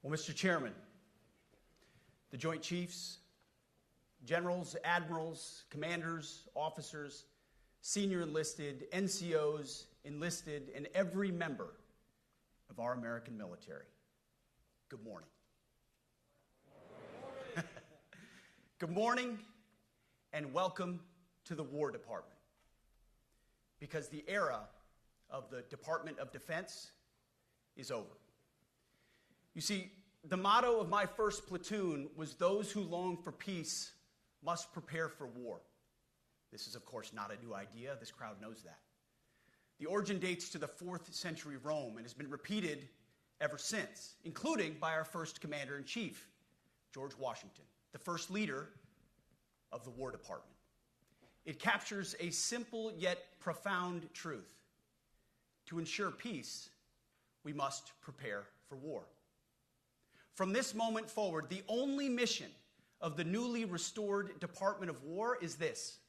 Well, Mr. Chairman, the Joint Chiefs, generals, admirals, commanders, officers, senior enlisted, NCOs, enlisted, and every member of our American military, good morning. Good morning and welcome to the War Department, because the era of the Department of Defense is over. You see, the motto of my first platoon was, "Those who long for peace must prepare for war." This is, of course, not a new idea. This crowd knows that. The origin dates to the 4th century Rome and has been repeated ever since, including by our first commander-in-chief, George Washington, the first leader of the War Department. It captures a simple yet profound truth. To ensure peace, we must prepare for war. From this moment forward, the only mission of the newly restored Department of War is this: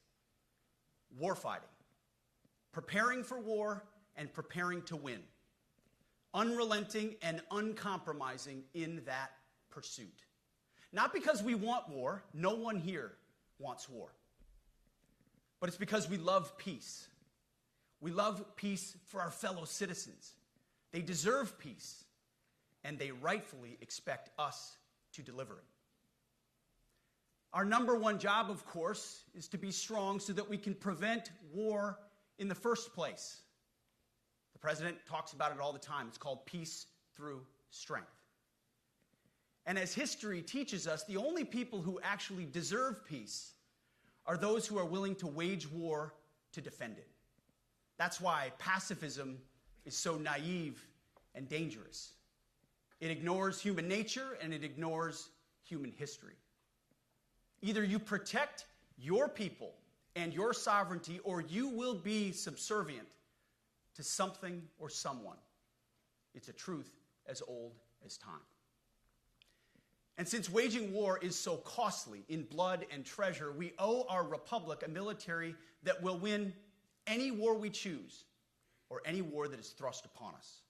warfighting, preparing for war and preparing to win, unrelenting and uncompromising in that pursuit. Not because we want war, no one here wants war, but it's because we love peace. We love peace for our fellow citizens. They deserve peace, and they rightfully expect us to deliver it. Our number one job, of course, is to be strong so that we can prevent war in the first place. The president talks about it all the time. It's called peace through strength. And as history teaches us, the only people who actually deserve peace are those who are willing to wage war to defend it. That's why pacifism is so naive and dangerous. It ignores human nature and it ignores human history. Either you protect your people and your sovereignty, or you will be subservient to something or someone. It's a truth as old as time. And since waging war is so costly in blood and treasure, we owe our republic a military that will win any war we choose, or any war that is thrust upon us.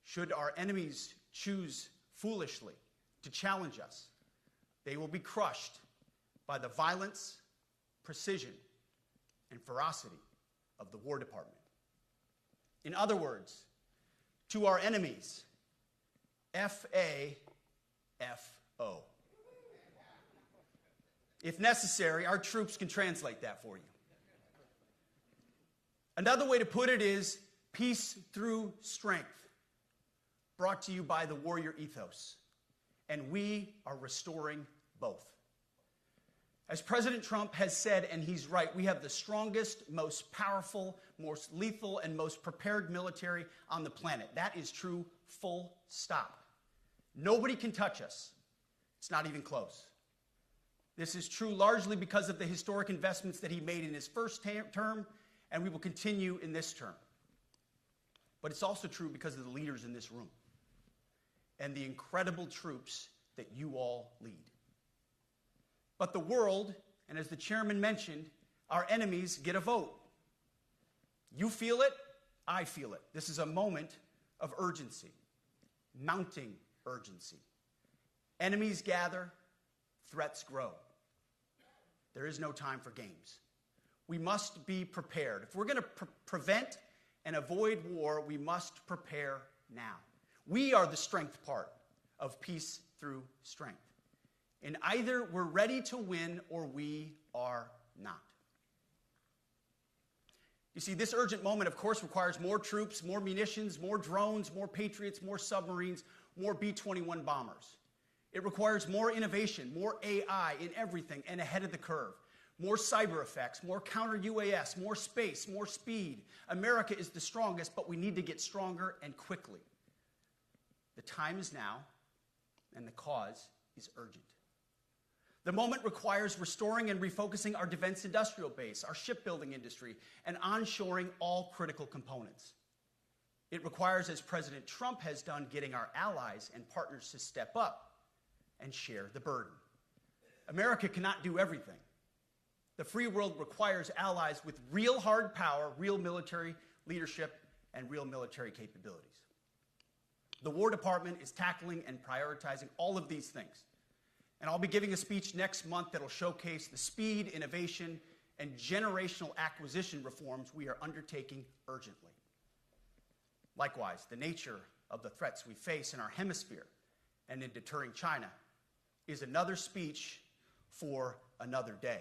Should our enemies choose foolishly to challenge us, they will be crushed by the violence, precision, and ferocity of the War Department. In other words, to our enemies, F-A-F-O. If necessary, our troops can translate that for you. Another way to put it is peace through strength, brought to you by the warrior ethos. And we are restoring both. As President Trump has said, and he's right, we have the strongest, most powerful, most lethal, and most prepared military on the planet. That is true, full stop. Nobody can touch us. It's not even close. This is true largely because of the historic investments that he made in his first term, and we will continue in this term. But it's also true because of the leaders in this room and the incredible troops that you all lead. But the world, and as the chairman mentioned, our enemies get a vote. You feel it, I feel it. This is a moment of urgency, mounting urgency. Enemies gather, threats grow. There is no time for games. We must be prepared. If we're going to prevent and avoid war, we must prepare now. We are the strength part of peace through strength. And either we're ready to win or we are not. You see, this urgent moment, of course, requires more troops, more munitions, more drones, more Patriots, more submarines, more B-21 bombers. It requires more innovation, more AI in everything and ahead of the curve. More cyber effects, more counter-UAS, more space, more speed. America is the strongest, but we need to get stronger and quickly. The time is now, and the cause is urgent. The moment requires restoring and refocusing our defense industrial base, our shipbuilding industry, and onshoring all critical components. It requires, as President Trump has done, getting our allies and partners to step up and share the burden. America cannot do everything. The free world requires allies with real hard power, real military leadership, and real military capabilities. The War Department is tackling and prioritizing all of these things. And I'll be giving a speech next month that will showcase the speed, innovation, and generational acquisition reforms we are undertaking urgently. Likewise, the nature of the threats we face in our hemisphere and in deterring China is another speech for another day,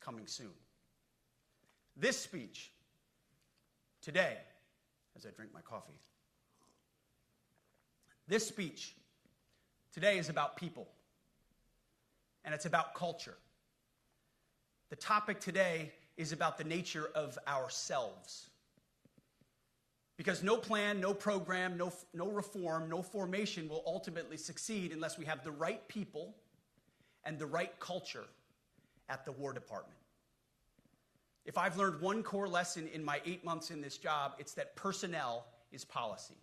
coming soon. This speech today, as I drink my coffee, this speech today is about people, and it's about culture. The topic today is about the nature of ourselves. Because no plan, no program, no reform, no formation will ultimately succeed unless we have the right people and the right culture at the War Department. If I've learned one core lesson in my 8 months in this job, it's that personnel is policy.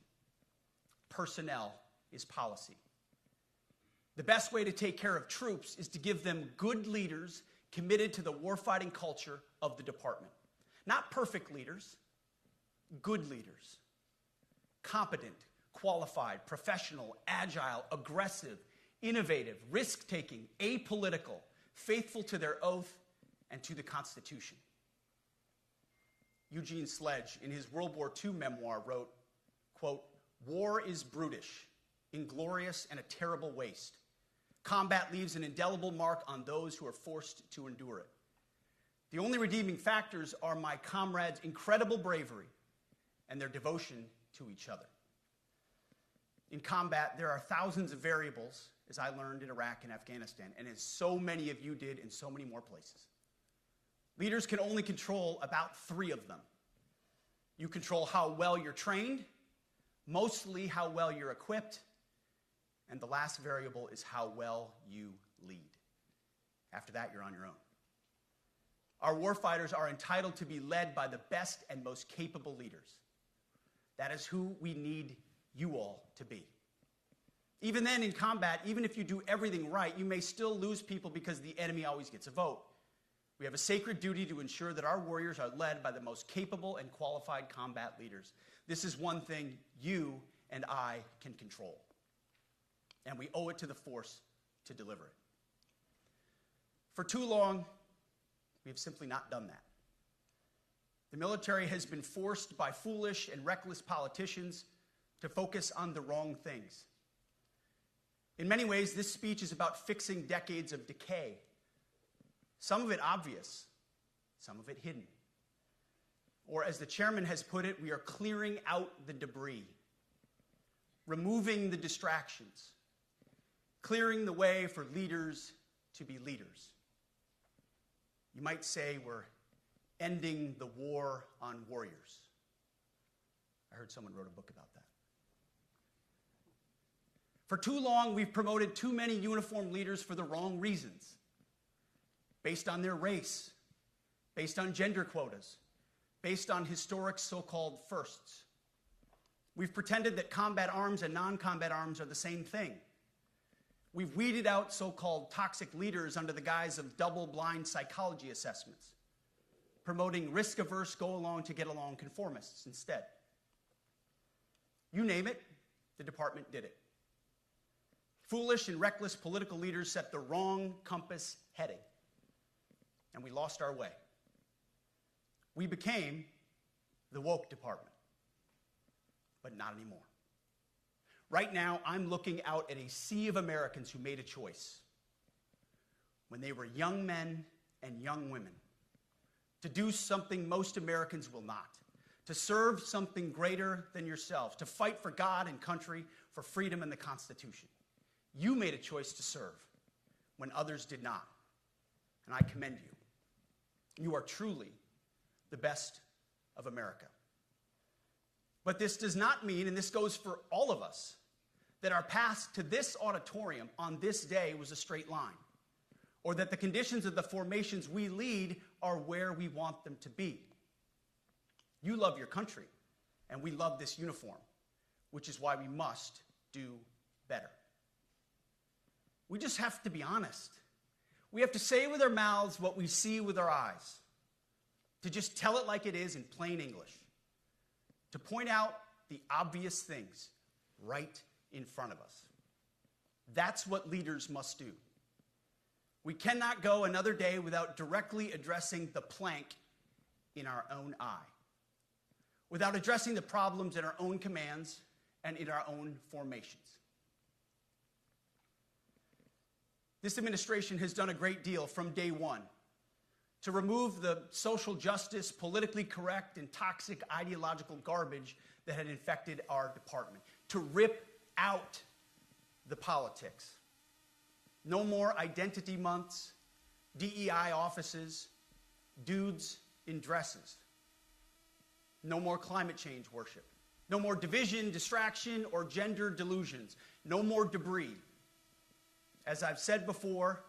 Personnel is policy. The best way to take care of troops is to give them good leaders committed to the warfighting culture of the department. Not perfect leaders, good leaders. Competent, qualified, professional, agile, aggressive, innovative, risk-taking, apolitical, faithful to their oath and to the Constitution. Eugene Sledge, in his World War II memoir, wrote, quote, "War is brutish, inglorious, and a terrible waste. Combat leaves an indelible mark on those who are forced to endure it. The only redeeming factors are my comrades' incredible bravery and their devotion to each other. In combat, there are thousands of variables, as I learned in Iraq and Afghanistan, and as so many of you did in so many more places. Leaders can only control about 3 of them. You control how well you're trained, mostly how well you're equipped, and the last variable is how well you lead. After that, you're on your own. Our warfighters are entitled to be led by the best and most capable leaders. That is who we need you all to be. Even then, in combat, even if you do everything right, you may still lose people because the enemy always gets a vote. We have a sacred duty to ensure that our warriors are led by the most capable and qualified combat leaders. This is one thing you and I can control, and we owe it to the force to deliver it. For too long, we have simply not done that. The military has been forced by foolish and reckless politicians to focus on the wrong things. In many ways, this speech is about fixing decades of decay. Some of it obvious, some of it hidden. Or as the chairman has put it, we are clearing out the debris, removing the distractions, clearing the way for leaders to be leaders. You might say we're ending the war on warriors. I heard someone wrote a book about that. For too long, we've promoted too many uniformed leaders for the wrong reasons, based on their race, based on gender quotas, based on historic so-called firsts. We've pretended that combat arms and non-combat arms are the same thing. We've weeded out so-called toxic leaders under the guise of double-blind psychology assessments, promoting risk-averse, go-along-to-get-along conformists instead. You name it, the department did it. Foolish and reckless political leaders set the wrong compass heading, and we lost our way. We became the woke department, but not anymore. Right now, I'm looking out at a sea of Americans who made a choice when they were young men and young women to do something most Americans will not, to serve something greater than yourselves, to fight for God and country, for freedom and the Constitution. You made a choice to serve when others did not, and I commend you. You are truly the best of America. But this does not mean, and this goes for all of us, that our path to this auditorium on this day was a straight line, or that the conditions of the formations we lead are where we want them to be. You love your country, and we love this uniform, which is why we must do better. We just have to be honest. We have to say with our mouths what we see with our eyes, to just tell it like it is in plain English, to point out the obvious things right in front of us. That's what leaders must do. We cannot go another day without directly addressing the plank in our own eye, without addressing the problems in our own commands and in our own formations. This administration has done a great deal from day one to remove the social justice, politically correct, and toxic ideological garbage that had infected our department, to rip out the politics. No more identity months, DEI offices, dudes in dresses. No more climate change worship. No more division, distraction, or gender delusions. No more debris. As I've said before,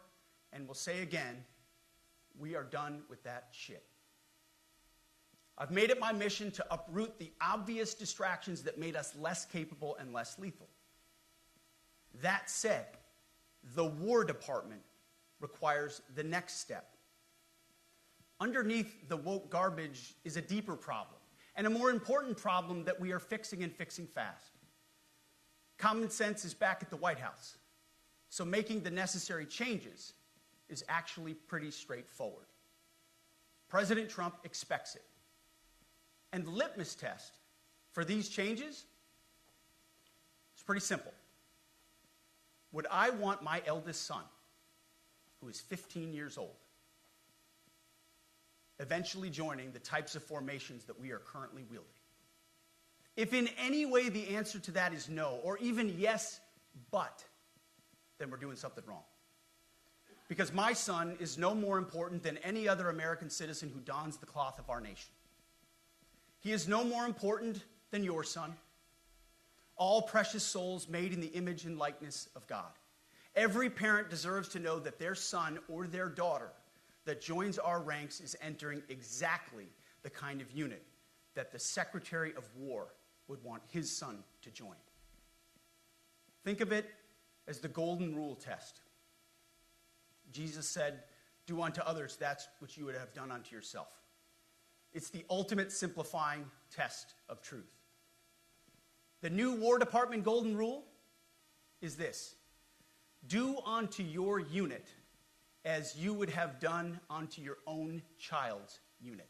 and will say again, we are done with that shit. I've made it my mission to uproot the obvious distractions that made us less capable and less lethal. That said, the War Department requires the next step. Underneath the woke garbage is a deeper problem, and a more important problem that we are fixing and fixing fast. Common sense is back at the White House, so making the necessary changes is actually pretty straightforward. President Trump expects it. And the litmus test for these changes is pretty simple. Would I want my eldest son, who is 15 years old, eventually joining the types of formations that we are currently wielding? If in any way the answer to that is no, or even yes, but, then we're doing something wrong. Because my son is no more important than any other American citizen who dons the cloth of our nation. He is no more important than your son. All precious souls made in the image and likeness of God. Every parent deserves to know that their son or their daughter that joins our ranks is entering exactly the kind of unit that the Secretary of War would want his son to join. Think of it as the golden rule test. Jesus said, "Do unto others that which you would have done unto yourself." It's the ultimate simplifying test of truth. The new War Department golden rule is this: do unto your unit as you would have done unto your own child's unit.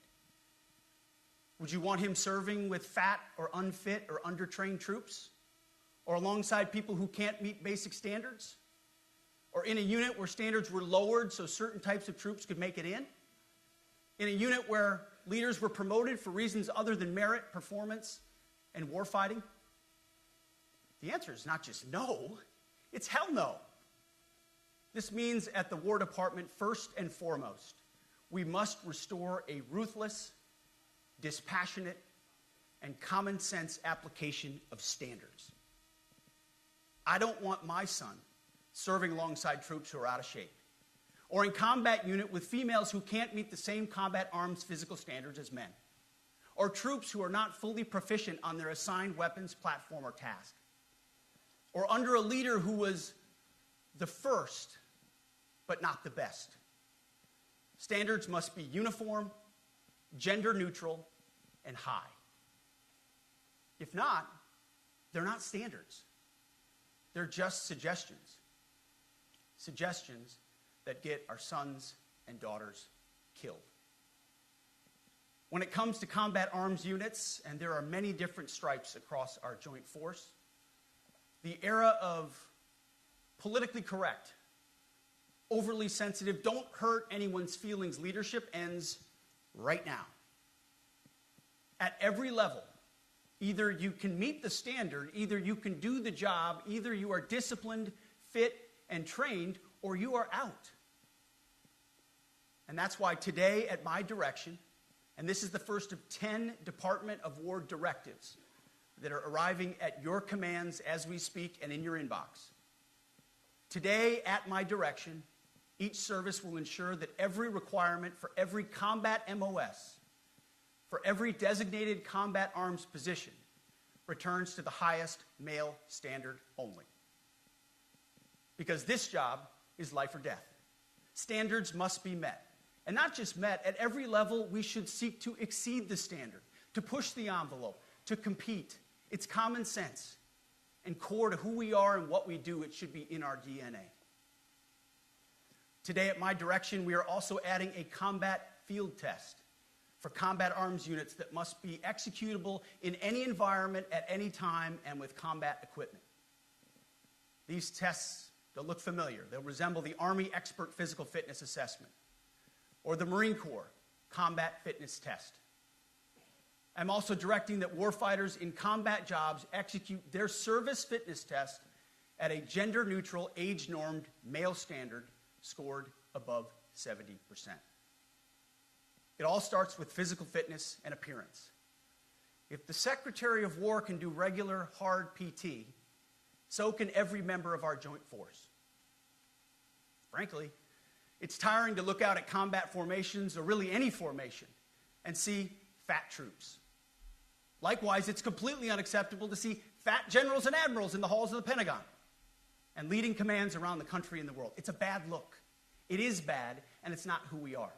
Would you want him serving with fat or unfit or undertrained troops? Or alongside people who can't meet basic standards? Or in a unit where standards were lowered so certain types of troops could make it in? In a unit where leaders were promoted for reasons other than merit, performance, and warfighting? The answer is not just no, it's hell no. This means at the War Department, first and foremost, we must restore a ruthless, dispassionate, and common sense application of standards. I don't want my son serving alongside troops who are out of shape, or in combat unit with females who can't meet the same combat arms physical standards as men, or troops who are not fully proficient on their assigned weapons, platform, or task, or under a leader who was the first but not the best. Standards must be uniform, gender neutral, and high. If not, they're not standards. They're just suggestions. Suggestions that get our sons and daughters killed. When it comes to combat arms units, and there are many different stripes across our joint force, the era of politically correct, overly sensitive, don't hurt anyone's feelings leadership ends right now. At every level, either you can meet the standard, either you can do the job, either you are disciplined, fit, and trained, or you are out. And that's why today, at my direction, and this is the first of 10 Department of War directives that are arriving at your commands as we speak and in your inbox. Today, at my direction, each service will ensure that every requirement for every combat MOS, for every designated combat arms position, returns to the highest male standard only. Because this job is life or death. Standards must be met. And not just met, at every level we should seek to exceed the standard, to push the envelope, to compete. It's common sense. and core to who we are and what we do. It should be in our DNA. Today, at my direction, we are also adding a combat field test for combat arms units that must be executable in any environment at any time and with combat equipment. These tests, they'll look familiar. They'll resemble the Army Expert Physical Fitness Assessment or the Marine Corps Combat Fitness Test. I'm also directing that warfighters in combat jobs execute their service fitness test at a gender-neutral, age-normed male standard scored above 70%. It all starts with physical fitness and appearance. If the Secretary of War can do regular, hard PT, so can every member of our joint force. Frankly, it's tiring to look out at combat formations, or really any formation, and see fat troops. Likewise, it's completely unacceptable to see fat generals and admirals in the halls of the Pentagon and leading commands around the country and the world. It's a bad look. It is bad, and it's not who we are.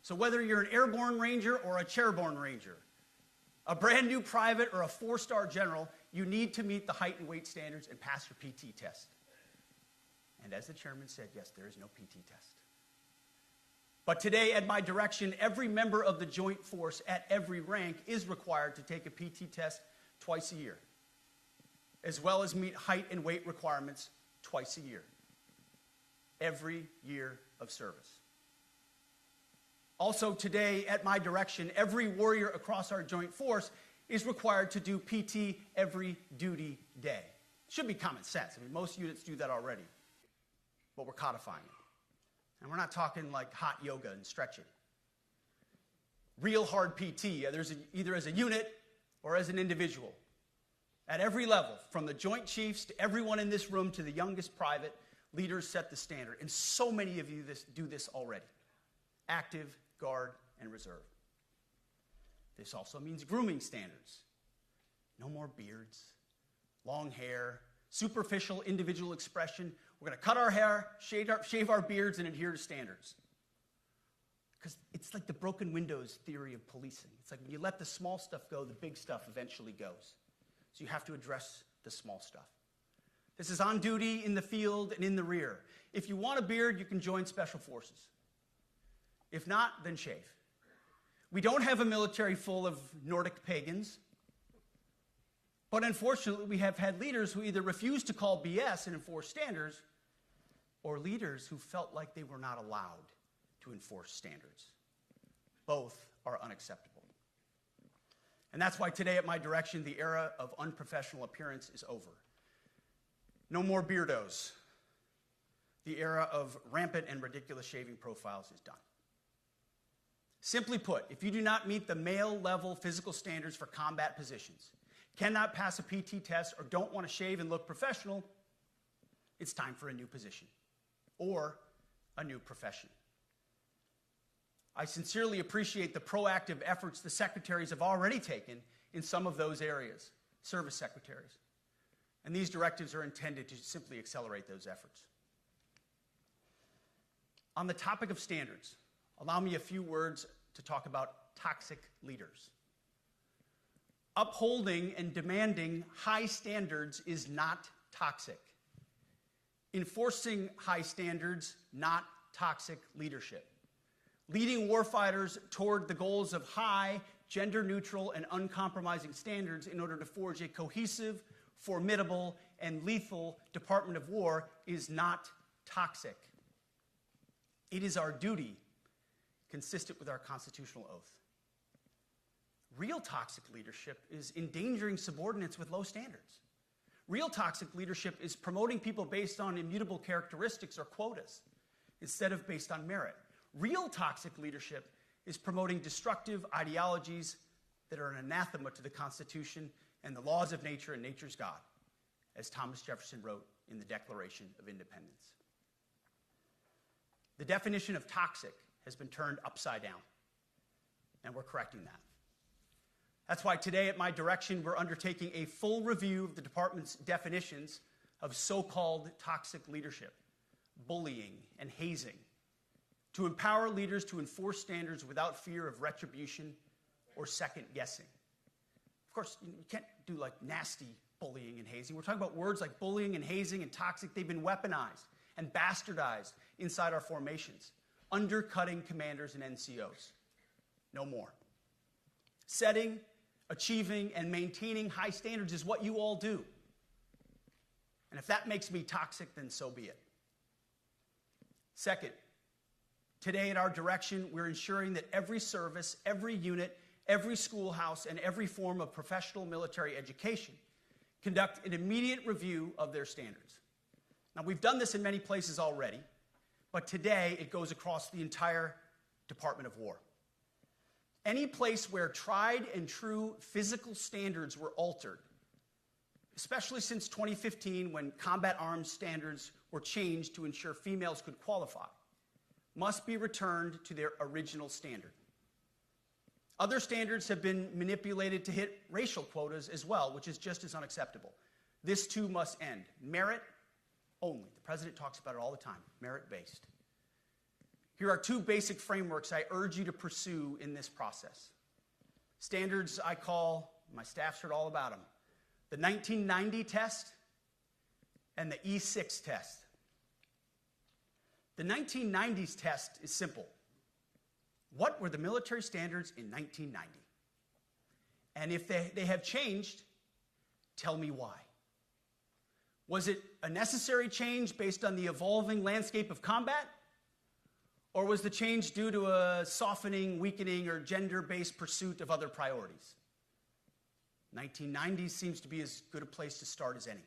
So whether you're an airborne ranger or a chairborne ranger, a brand new private or a 4-star general, you need to meet the height and weight standards and pass your PT test. And as the chairman said, yes, there is no PT test. But today, at my direction, every member of the joint force at every rank is required to take a PT test twice a year, as well as meet height and weight requirements twice a year, every year of service. Also today, at my direction, every warrior across our joint force is required to do PT every duty day. It should be common sense. I mean, most units do that already, but we're codifying it. And we're not talking like hot yoga and stretching. Real hard PT, either as a unit or as an individual. At every level, from the Joint Chiefs to everyone in this room to the youngest private, leaders set the standard. And so many of you do this already. Active, Guard, and Reserve. This also means grooming standards. No more beards, long hair, superficial individual expression. We're going to cut our hair, shave our beards, and adhere to standards. Because it's like the broken windows theory of policing. It's like when you let the small stuff go, the big stuff eventually goes. So you have to address the small stuff. This is on duty, in the field, and in the rear. If you want a beard, you can join Special Forces. If not, then shave. We don't have a military full of Nordic pagans. But unfortunately, we have had leaders who either refuse to call BS and enforce standards, or leaders who felt like they were not allowed to enforce standards. Both are unacceptable. And that's why today, at my direction, the era of unprofessional appearance is over. No more beardos. The era of rampant and ridiculous shaving profiles is done. Simply put, if you do not meet the male-level physical standards for combat positions, cannot pass a PT test, or don't want to shave and look professional, it's time for a new position or a new profession. I sincerely appreciate the proactive efforts the secretaries have already taken in some of those areas, service secretaries. And these directives are intended to simply accelerate those efforts. On the topic of standards, allow me a few words to talk about toxic leaders. Upholding and demanding high standards is not toxic. Enforcing high standards, not toxic leadership. Leading warfighters toward the goals of high, gender-neutral, and uncompromising standards in order to forge a cohesive, formidable, and lethal Department of War is not toxic. It is our duty, consistent with our constitutional oath. Real toxic leadership is endangering subordinates with low standards. Real toxic leadership is promoting people based on immutable characteristics or quotas instead of based on merit. Real toxic leadership is promoting destructive ideologies that are an anathema to the Constitution and the laws of nature and nature's God, as Thomas Jefferson wrote in the Declaration of Independence. The definition of toxic has been turned upside down, and we're correcting that. That's why today, at my direction, we're undertaking a full review of the department's definitions of so-called toxic leadership, bullying, and hazing, to empower leaders to enforce standards without fear of retribution or second guessing. Of course, you can't do like nasty bullying and hazing. We're talking about words like bullying and hazing and toxic. They've been weaponized and bastardized inside our formations, undercutting commanders and NCOs. No more. Setting, achieving, and maintaining high standards is what you all do. And if that makes me toxic, then so be it. Second, today at our direction, we're ensuring that every service, every unit, every schoolhouse, and every form of professional military education conduct an immediate review of their standards. Now, we've done this in many places already, but today it goes across the entire Department of War. Any place where tried and true physical standards were altered, especially since 2015 when combat arms standards were changed to ensure females could qualify, must be returned to their original standard. Other standards have been manipulated to hit racial quotas as well, which is just as unacceptable. This too must end. Merit only. The president talks about it all the time, merit-based. Here are two basic frameworks I urge you to pursue in this process. Standards I call, my staff's heard all about them, the 1990 test and the E6 test. The 1990s test is simple. What were the military standards in 1990? And if they have changed, tell me why. Was it a necessary change based on the evolving landscape of combat? Or was the change due to a softening, weakening, or gender-based pursuit of other priorities? 1990s seems to be as good a place to start as any.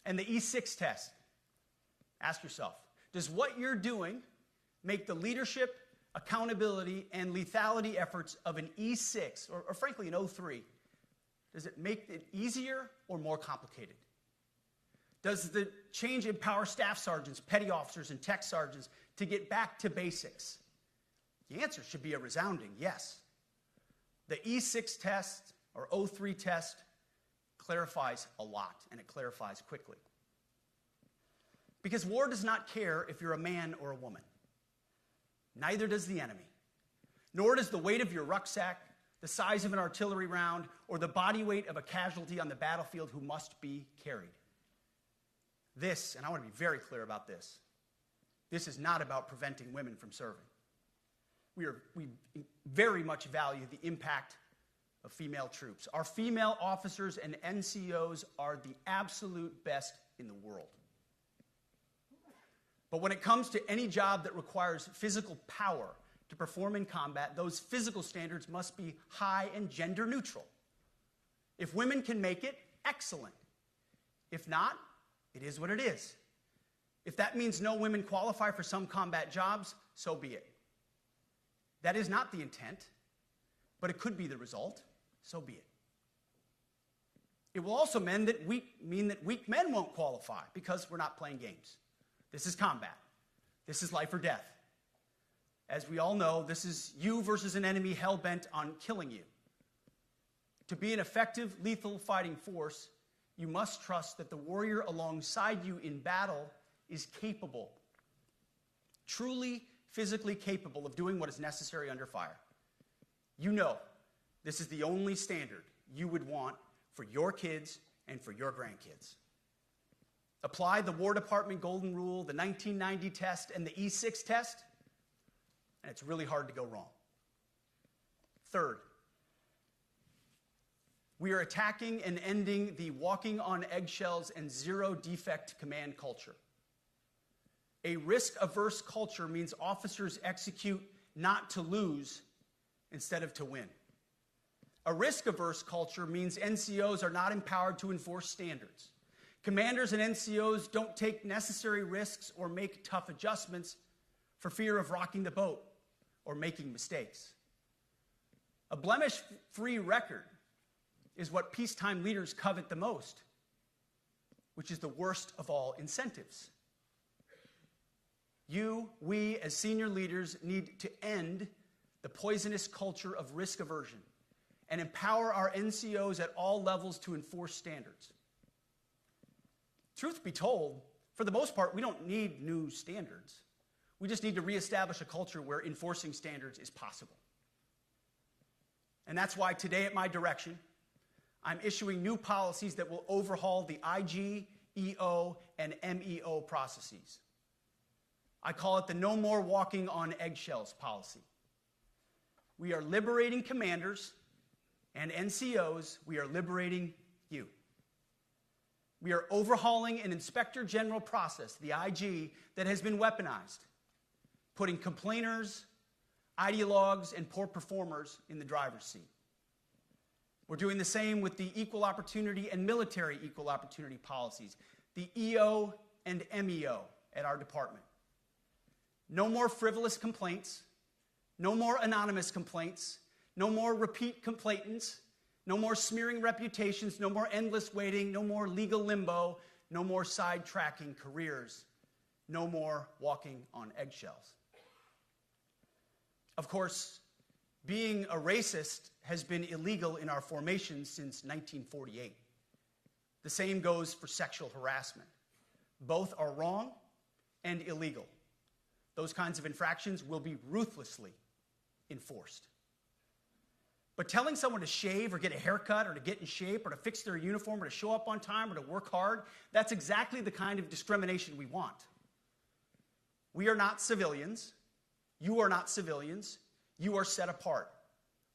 And the E6 test. Ask yourself, does what you're doing make the leadership, accountability, and lethality efforts of an E6, or frankly an 03, does it make it easier or more complicated? Does the change empower staff sergeants, petty officers, and tech sergeants to get back to basics? The answer should be a resounding yes. The E6 test, or 03 test, clarifies a lot, and it clarifies quickly. Because war does not care if you're a man or a woman. Neither does the enemy. Nor does the weight of your rucksack, the size of an artillery round, or the body weight of a casualty on the battlefield who must be carried. This, and I want to be very clear about this, this is not about preventing women from serving. We very much value the impact of female troops. Our female officers and NCOs are the absolute best in the world. But when it comes to any job that requires physical power to perform in combat, those physical standards must be high and gender neutral. If women can make it, excellent. If not, it is what it is. If that means no women qualify for some combat jobs, so be it. That is not the intent, but it could be the result, so be it. It will also mean that weak men won't qualify because we're not playing games. This is combat. This is life or death. As we all know, this is you versus an enemy hell-bent on killing you. To be an effective, lethal fighting force, you must trust that the warrior alongside you in battle is capable, truly physically capable of doing what is necessary under fire. You know this is the only standard you would want for your kids and for your grandkids. Apply the War Department Golden Rule, the 1990 test, and the E6 test, and it's really hard to go wrong. Third, we are attacking and ending the walking on eggshells and zero defect command culture. A risk-averse culture means officers execute not to lose instead of to win. A risk-averse culture means NCOs are not empowered to enforce standards. Commanders and NCOs don't take necessary risks or make tough adjustments for fear of rocking the boat or making mistakes. A blemish-free record is what peacetime leaders covet the most, which is the worst of all incentives. We, as senior leaders, need to end the poisonous culture of risk aversion and empower our NCOs at all levels to enforce standards. Truth be told, for the most part, we don't need new standards. We just need to reestablish a culture where enforcing standards is possible. And that's why today at my direction, I'm issuing new policies that will overhaul the IG, EO, and MEO processes. I call it the No More Walking on Eggshells policy. We are liberating commanders and NCOs. We are liberating you. We are overhauling an inspector general process, the IG, that has been weaponized, putting complainers, ideologues, and poor performers in the driver's seat. We're doing the same with the equal opportunity and military equal opportunity policies, the EO and MEO at our department. No more frivolous complaints, no more anonymous complaints, no more repeat complainants, no more smearing reputations, no more endless waiting, no more legal limbo, no more sidetracking careers, no more walking on eggshells. Of course, being a racist has been illegal in our formation since 1948. The same goes for sexual harassment. Both are wrong and illegal. Those kinds of infractions will be ruthlessly enforced. But telling someone to shave or get a haircut or to get in shape or to fix their uniform or to show up on time or to work hard, that's exactly the kind of discrimination we want. We are not civilians. You are not civilians. You are set apart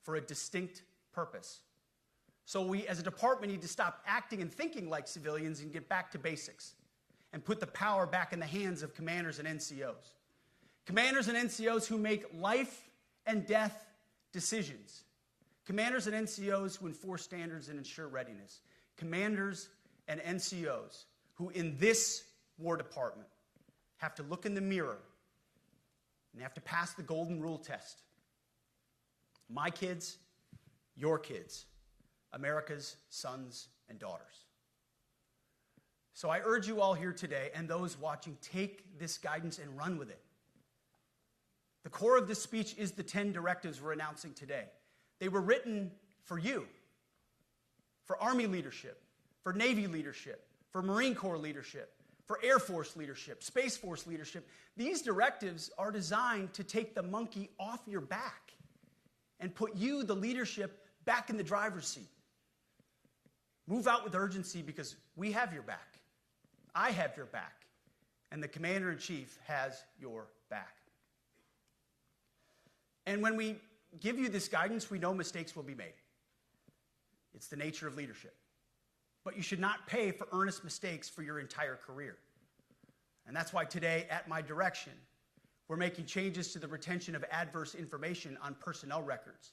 for a distinct purpose. So we, as a department, need to stop acting and thinking like civilians and get back to basics and put the power back in the hands of commanders and NCOs. Commanders and NCOs who make life and death decisions. Commanders and NCOs who enforce standards and ensure readiness. Commanders and NCOs who, in this War Department, have to look in the mirror and they have to pass the golden rule test. My kids, your kids, America's sons and daughters. So I urge you all here today and those watching, take this guidance and run with it. The core of this speech is the 10 directives we're announcing today. They were written for you, for Army leadership, for Navy leadership, for Marine Corps leadership, for Air Force leadership, Space Force leadership. These directives are designed to take the monkey off your back and put you, the leadership, back in the driver's seat. Move out with urgency because we have your back. I have your back. And the Commander-in-Chief has your back. And when we give you this guidance, we know mistakes will be made. It's the nature of leadership. But you should not pay for earnest mistakes for your entire career. And that's why today, at my direction, we're making changes to the retention of adverse information on personnel records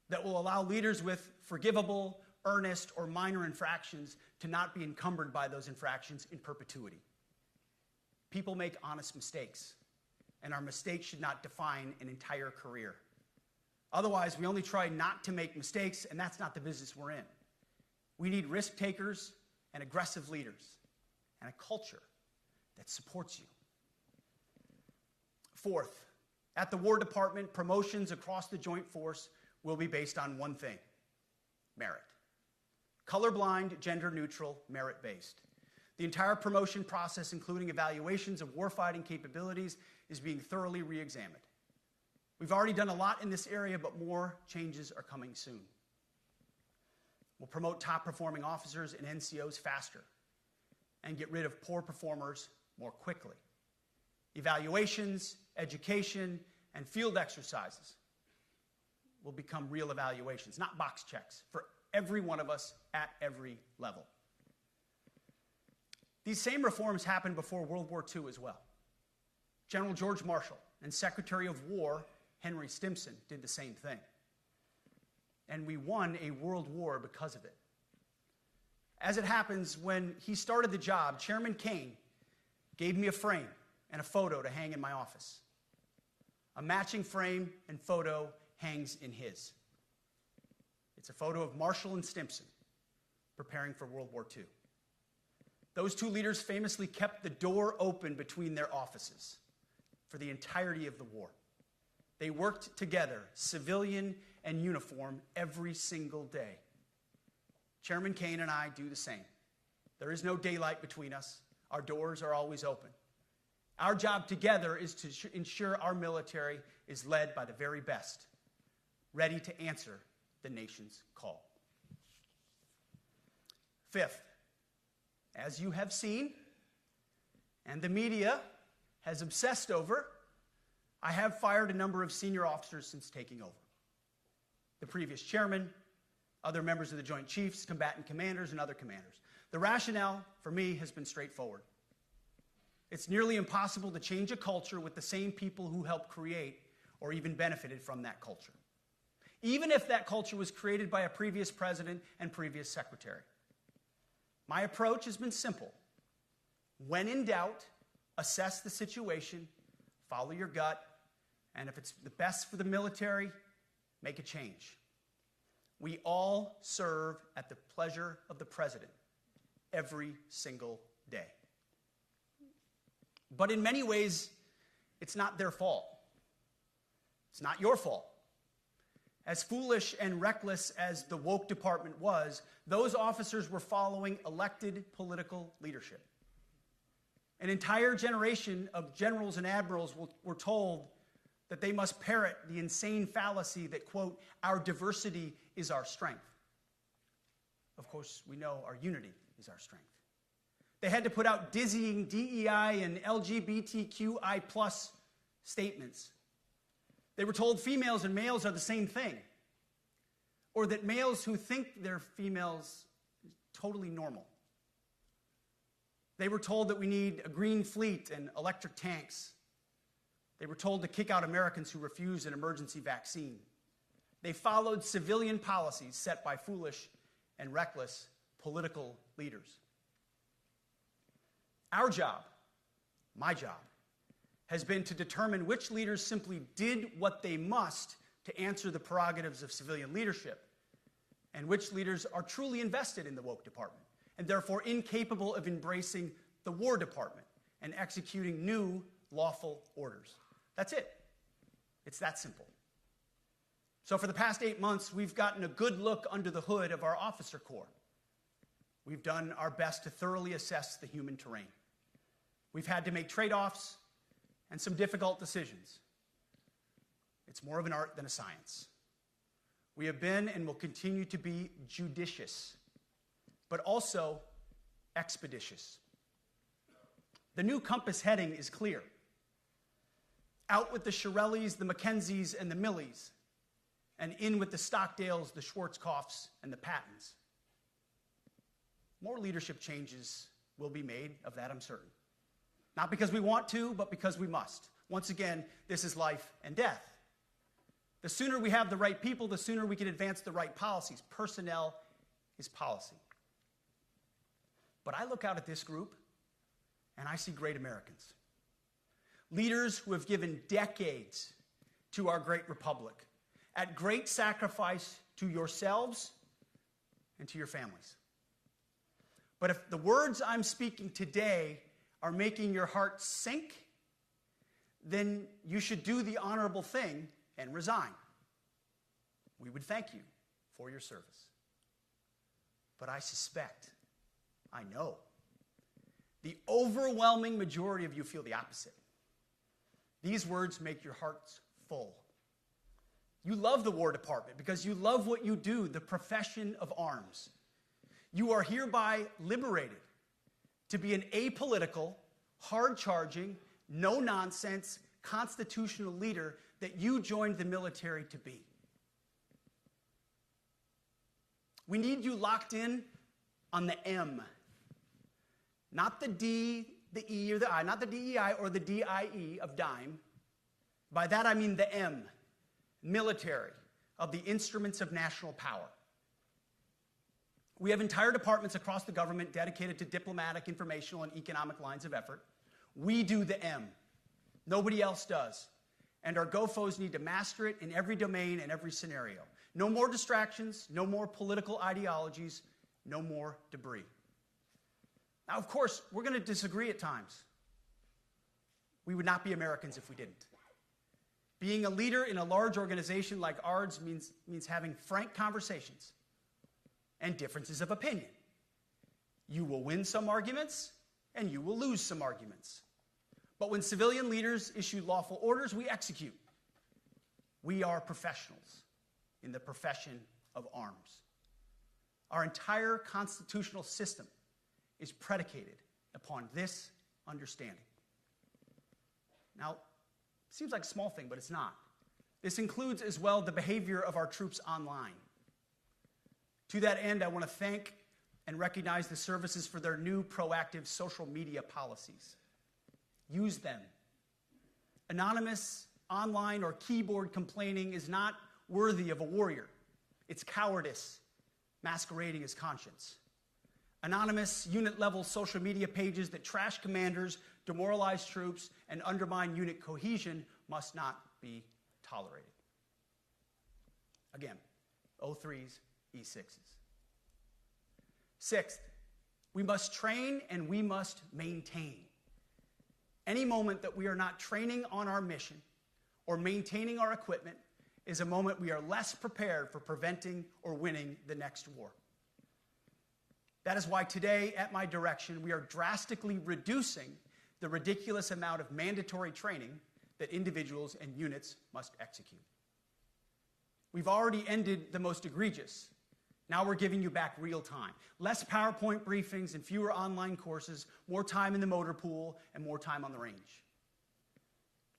that will allow leaders with forgivable, earnest, or minor infractions to not be encumbered by those infractions in perpetuity. People make honest mistakes, and our mistakes should not define an entire career. Otherwise, we only try not to make mistakes, and that's not the business we're in. We need risk takers and aggressive leaders and a culture that supports you. Fourth, at the War Department, promotions across the Joint Force will be based on one thing: merit. Colorblind, gender-neutral, merit-based. The entire promotion process, including evaluations of warfighting capabilities, is being thoroughly re-examined. We've already done a lot in this area, but more changes are coming soon. We'll promote top-performing officers and NCOs faster and get rid of poor performers more quickly. Evaluations, education, and field exercises will become real evaluations, not box checks, for every one of us at every level. These same reforms happened before World War II as well. General George Marshall and Secretary of War Henry Stimson did the same thing. And we won a world war because of it. As it happens, when he started the job, Chairman Kane gave me a frame and a photo to hang in my office. A matching frame and photo hangs in his. It's a photo of Marshall and Stimson preparing for World War II. Those two leaders famously kept the door open between their offices for the entirety of the war. They worked together, civilian and uniform, every single day. Chairman Kane and I do the same. There is no daylight between us. Our doors are always open. Our job together is to ensure our military is led by the very best, ready to answer the nation's call. Fifth, as you have seen, and the media has obsessed over, I have fired a number of senior officers since taking over. The previous chairman, other members of the Joint Chiefs, combatant commanders, and other commanders. The rationale for me has been straightforward. It's nearly impossible to change a culture with the same people who helped create or even benefited from that culture, even if that culture was created by a previous president and previous secretary. My approach has been simple. When in doubt, assess the situation, follow your gut, and if it's the best for the military, make a change. We all serve at the pleasure of the president every single day. But in many ways, it's not their fault. It's not your fault. As foolish and reckless as the woke department was, those officers were following elected political leadership. An entire generation of generals and admirals were told that they must parrot the insane fallacy that, quote, our diversity is our strength. Of course, we know our unity is our strength. They had to put out dizzying DEI and LGBTQI+ statements. They were told females and males are the same thing, or that males who think they're females is totally normal. They were told that we need a green fleet and electric tanks. They were told to kick out Americans who refused an emergency vaccine. They followed civilian policies set by foolish and reckless political leaders. Our job, my job, has been to determine which leaders simply did what they must to answer the prerogatives of civilian leadership, and which leaders are truly invested in the woke department, and therefore incapable of embracing the War Department and executing new lawful orders. That's it. It's that simple. So for the past 8 months, we've gotten a good look under the hood of our officer corps. We've done our best to thoroughly assess the human terrain. We've had to make trade-offs and some difficult decisions. It's more of an art than a science. We have been and will continue to be judicious, but also expeditious. The new compass heading is clear. Out with the Shirellis, the Mackenzies, and the Millies, and in with the Stockdales, the Schwarzkopfs, and the Pattons. More leadership changes will be made, of that I'm certain. Not because we want to, but because we must. Once again, this is life and death. The sooner we have the right people, the sooner we can advance the right policies. Personnel is policy. But I look out at this group, and I see great Americans. Leaders who have given decades to our great republic, at great sacrifice to yourselves and to your families. But if the words I'm speaking today are making your heart sink, then you should do the honorable thing and resign. We would thank you for your service. But I suspect, I know, the overwhelming majority of you feel the opposite. These words make your hearts full. You love the War Department because you love what you do, the profession of arms. You are hereby liberated to be an apolitical, hard-charging, no-nonsense, constitutional leader that you joined the military to be. We need you locked in on the M, not the D, the E, or the I, not the DEI or the DIE of dime. By that I mean the M, military, of the instruments of national power. We have entire departments across the government dedicated to diplomatic, informational, and economic lines of effort. We do the M. Nobody else does. And our GOFOs need to master it in every domain and every scenario. No more distractions, no more political ideologies, no more debris. Now, of course, we're going to disagree at times. We would not be Americans if we didn't. Being a leader in a large organization like ours means having frank conversations and differences of opinion. You will win some arguments, and you will lose some arguments. But when civilian leaders issue lawful orders, we execute. We are professionals in the profession of arms. Our entire constitutional system is predicated upon this understanding. Now, seems like a small thing, but it's not. This includes as well the behavior of our troops online. To that end, I want to thank and recognize the services for their new proactive social media policies. Use them. Anonymous, online, or keyboard complaining is not worthy of a warrior. It's cowardice masquerading as conscience. Anonymous, unit-level social media pages that trash commanders, demoralize troops, and undermine unit cohesion must not be tolerated. Again, O3s, E6s. Sixth, we must train and we must maintain. Any moment that we are not training on our mission or maintaining our equipment is a moment we are less prepared for preventing or winning the next war. That is why today, at my direction, we are drastically reducing the ridiculous amount of mandatory training that individuals and units must execute. We've already ended the most egregious. Now we're giving you back real time. Less PowerPoint briefings and fewer online courses, more time in the motor pool, and more time on the range.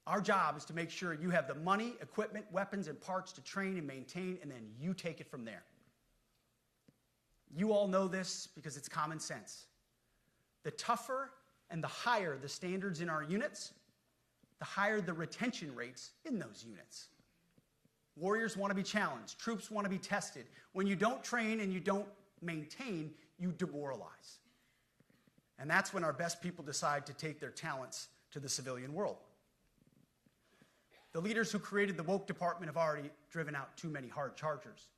Our job is to make sure you have the money, equipment, weapons, and parts to train and maintain, and then you take it from there. You all know this because it's common sense. The tougher and the higher the standards in our units, the higher the retention rates in those units. Warriors want to be challenged. Troops want to be tested. When you don't train and you don't maintain, you demoralize. And that's when our best people decide to take their talents to the civilian world. The leaders who created the woke department have already driven out too many hard chargers.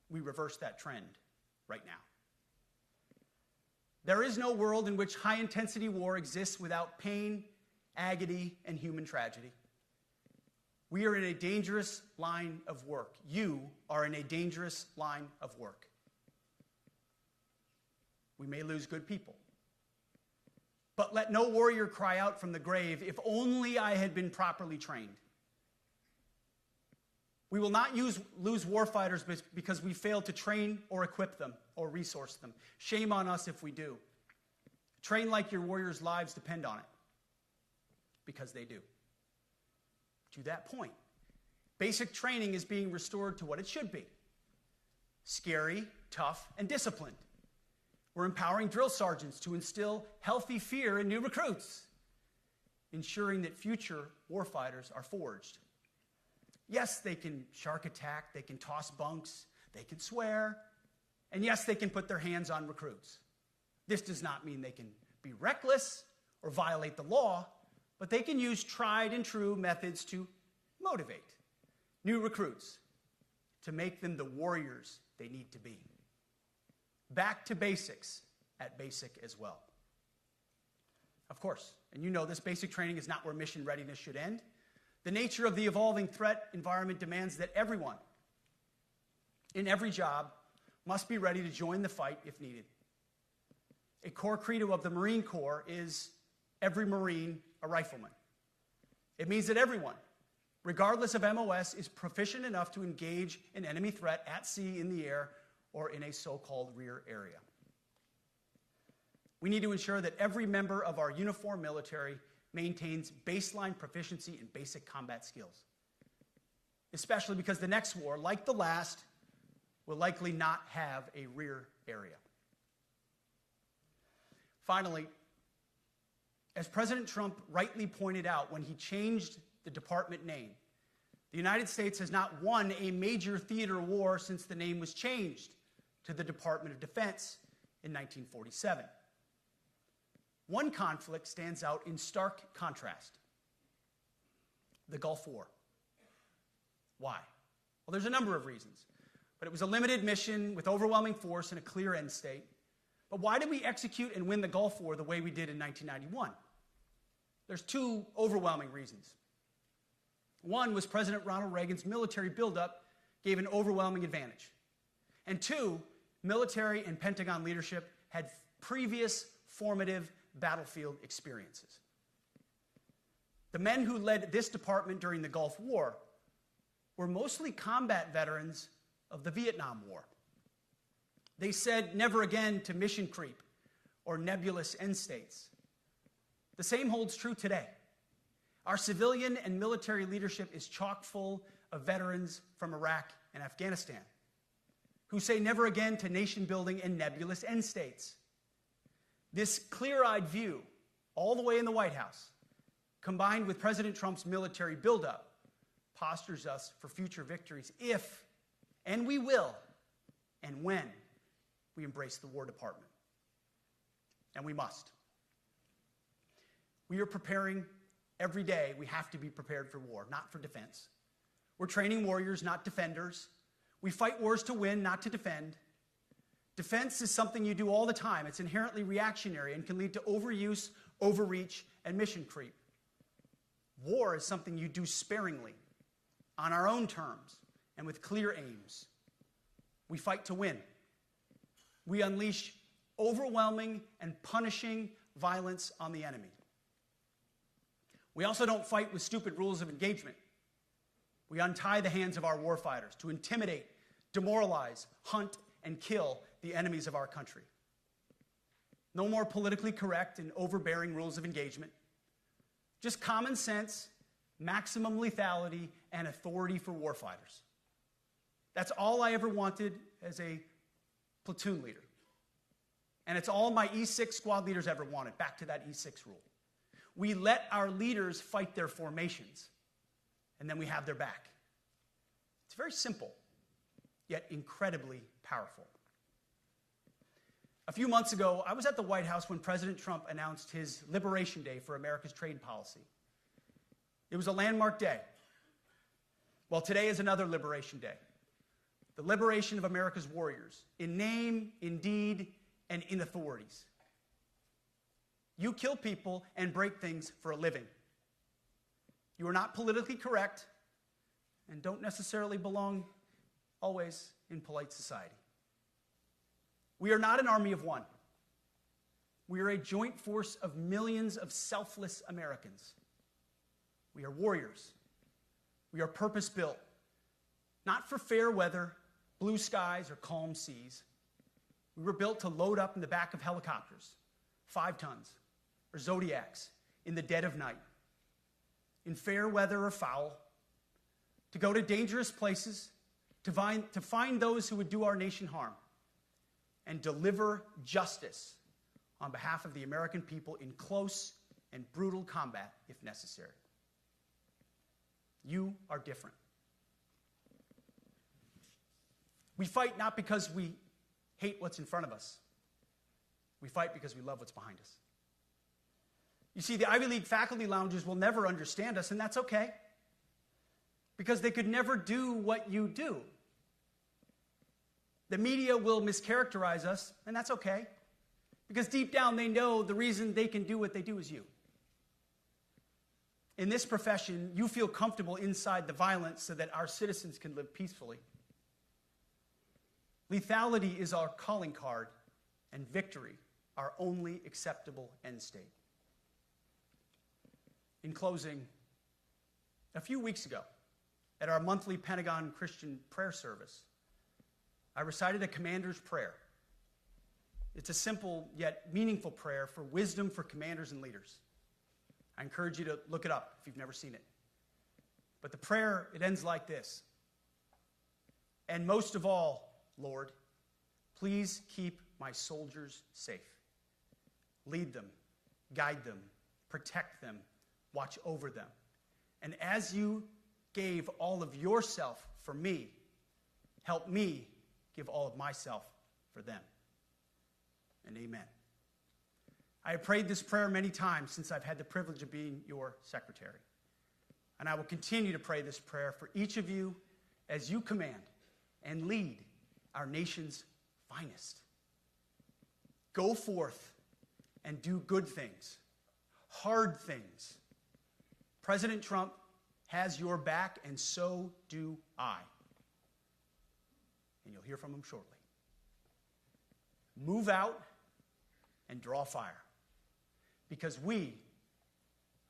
We reverse that trend right now. There is no world in which high-intensity war exists without pain, agony, and human tragedy. We are in a dangerous line of work. You are in a dangerous line of work. We may lose good people. But let no warrior cry out from the grave, "If only I had been properly trained." We will not lose warfighters because we failed to train or equip them or resource them. Shame on us if we do. Train like your warriors' lives depend on it, because they do. To that point, basic training is being restored to what it should be: scary, tough, and disciplined. We're empowering drill sergeants to instill healthy fear in new recruits, ensuring that future warfighters are forged. Yes, they can shark attack, they can toss bunks, they can swear, and yes, they can put their hands on recruits. This does not mean they can be reckless or violate the law, but they can use tried and true methods to motivate new recruits, to make them the warriors they need to be. Back to basics at basic as well. Of course, and you know this, basic training is not where mission readiness should end. The nature of the evolving threat environment demands that everyone, in every job, must be ready to join the fight if needed. A core credo of the Marine Corps is every Marine a rifleman. It means that everyone, regardless of MOS, is proficient enough to engage an enemy threat at sea, in the air, or in a so-called rear area. We need to ensure that every member of our uniformed military maintains baseline proficiency in basic combat skills, especially because the next war, like the last, will likely not have a rear area. Finally, as President Trump rightly pointed out when he changed the department name, the United States has not won a major theater war since the name was changed to the Department of Defense in 1947. One conflict stands out in stark contrast: the Gulf War. Why? Well, there's a number of reasons, but it was a limited mission with overwhelming force and a clear end state. But why did we execute and win the Gulf War the way we did in 1991? There's two overwhelming reasons. One was President Ronald Reagan's military buildup gave an overwhelming advantage. And two, military and Pentagon leadership had previous formative battlefield experiences. The men who led this department during the Gulf War were mostly combat veterans of the Vietnam War. They said never again to mission creep or nebulous end states. The same holds true today. Our civilian and military leadership is chock full of veterans from Iraq and Afghanistan who say never again to nation building and nebulous end states. This clear-eyed view, all the way in the White House, combined with President Trump's military buildup, postures us for future victories if, and we will, and when we embrace the War Department. And we must. We are preparing every day. We have to be prepared for war, not for defense. We're training warriors, not defenders. We fight wars to win, not to defend. Defense is something you do all the time. It's inherently reactionary and can lead to overuse, overreach, and mission creep. War is something you do sparingly, on our own terms, and with clear aims. We fight to win. We unleash overwhelming and punishing violence on the enemy. We also don't fight with stupid rules of engagement. We untie the hands of our warfighters to intimidate, demoralize, hunt, and kill the enemies of our country. No more politically correct and overbearing rules of engagement. Just common sense, maximum lethality, and authority for warfighters. That's all I ever wanted as a platoon leader. And it's all my E6 squad leaders ever wanted, back to that E6 rule. We let our leaders fight their formations, and then we have their back. It's very simple, yet incredibly powerful. A few months ago, I was at the White House when President Trump announced his Liberation Day for America's trade policy. It was a landmark day. Well, today is another Liberation Day. The liberation of America's warriors, in name, in deed, and in authorities. You kill people and break things for a living. You are not politically correct and don't necessarily belong always in polite society. We are not an army of one. We are a joint force of millions of selfless Americans. We are warriors. We are purpose-built, not for fair weather, blue skies, or calm seas. We were built to load up in the back of helicopters, 5 tons, or Zodiacs, in the dead of night, in fair weather or foul, to go to dangerous places, to find those who would do our nation harm, and deliver justice on behalf of the American people in close and brutal combat if necessary. You are different. We fight not because we hate what's in front of us. We fight because we love what's behind us. You see, the Ivy League faculty lounges will never understand us, and that's okay, because they could never do what you do. The media will mischaracterize us, and that's okay, because deep down they know the reason they can do what they do is you. In this profession, you feel comfortable inside the violence so that our citizens can live peacefully. Lethality is our calling card, and victory our only acceptable end state. In closing, a few weeks ago, at our monthly Pentagon Christian prayer service, I recited a commander's prayer. It's a simple yet meaningful prayer for wisdom for commanders and leaders. I encourage you to look it up if you've never seen it. But the prayer, it ends like this. And most of all, Lord, please keep my soldiers safe. Lead them, guide them, protect them, watch over them. And as you gave all of yourself for me, help me give all of myself for them. And amen. I have prayed this prayer many times since I've had the privilege of being your secretary. And I will continue to pray this prayer for each of you as you command and lead our nation's finest. Go forth and do good things, hard things. President Trump has your back, and so do I. And you'll hear from him shortly. Move out and draw fire, because we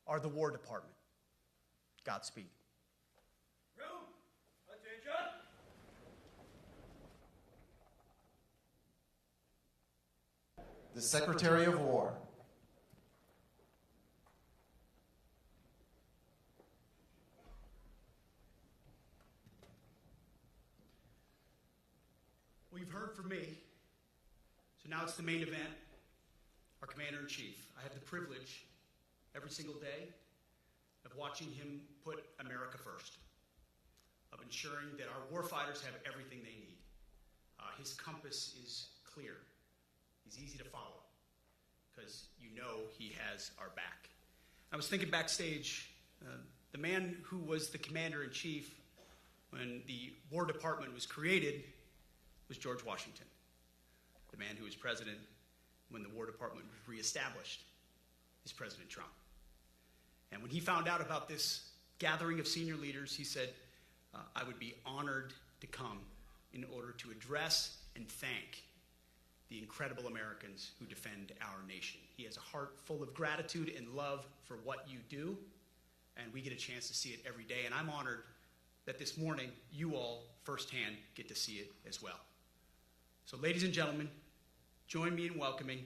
are the War Department. Godspeed. Room, attention. the Secretary of War. Well, you've heard from me, so now it's the main event, our Commander-in-Chief. I have the privilege every single day of watching him put America first, of ensuring that our warfighters have everything they need. His compass is clear. He's easy to follow because you know he has our back. I was thinking backstage, the man who was the Commander-in-Chief when the War Department was created was George Washington. The man who was president when the War Department was reestablished is President Trump. And when he found out about this gathering of senior leaders, he said, I would be honored to come in order to address and thank the incredible Americans who defend our nation. He has a heart full of gratitude and love for what you do, and we get a chance to see it every day. And I'm honored that this morning you all firsthand get to see it as well. So ladies and gentlemen, join me in welcoming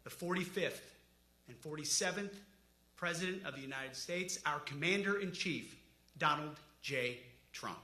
the 45th and 47th President of the United States, our Commander-in-Chief, Donald J. Trump.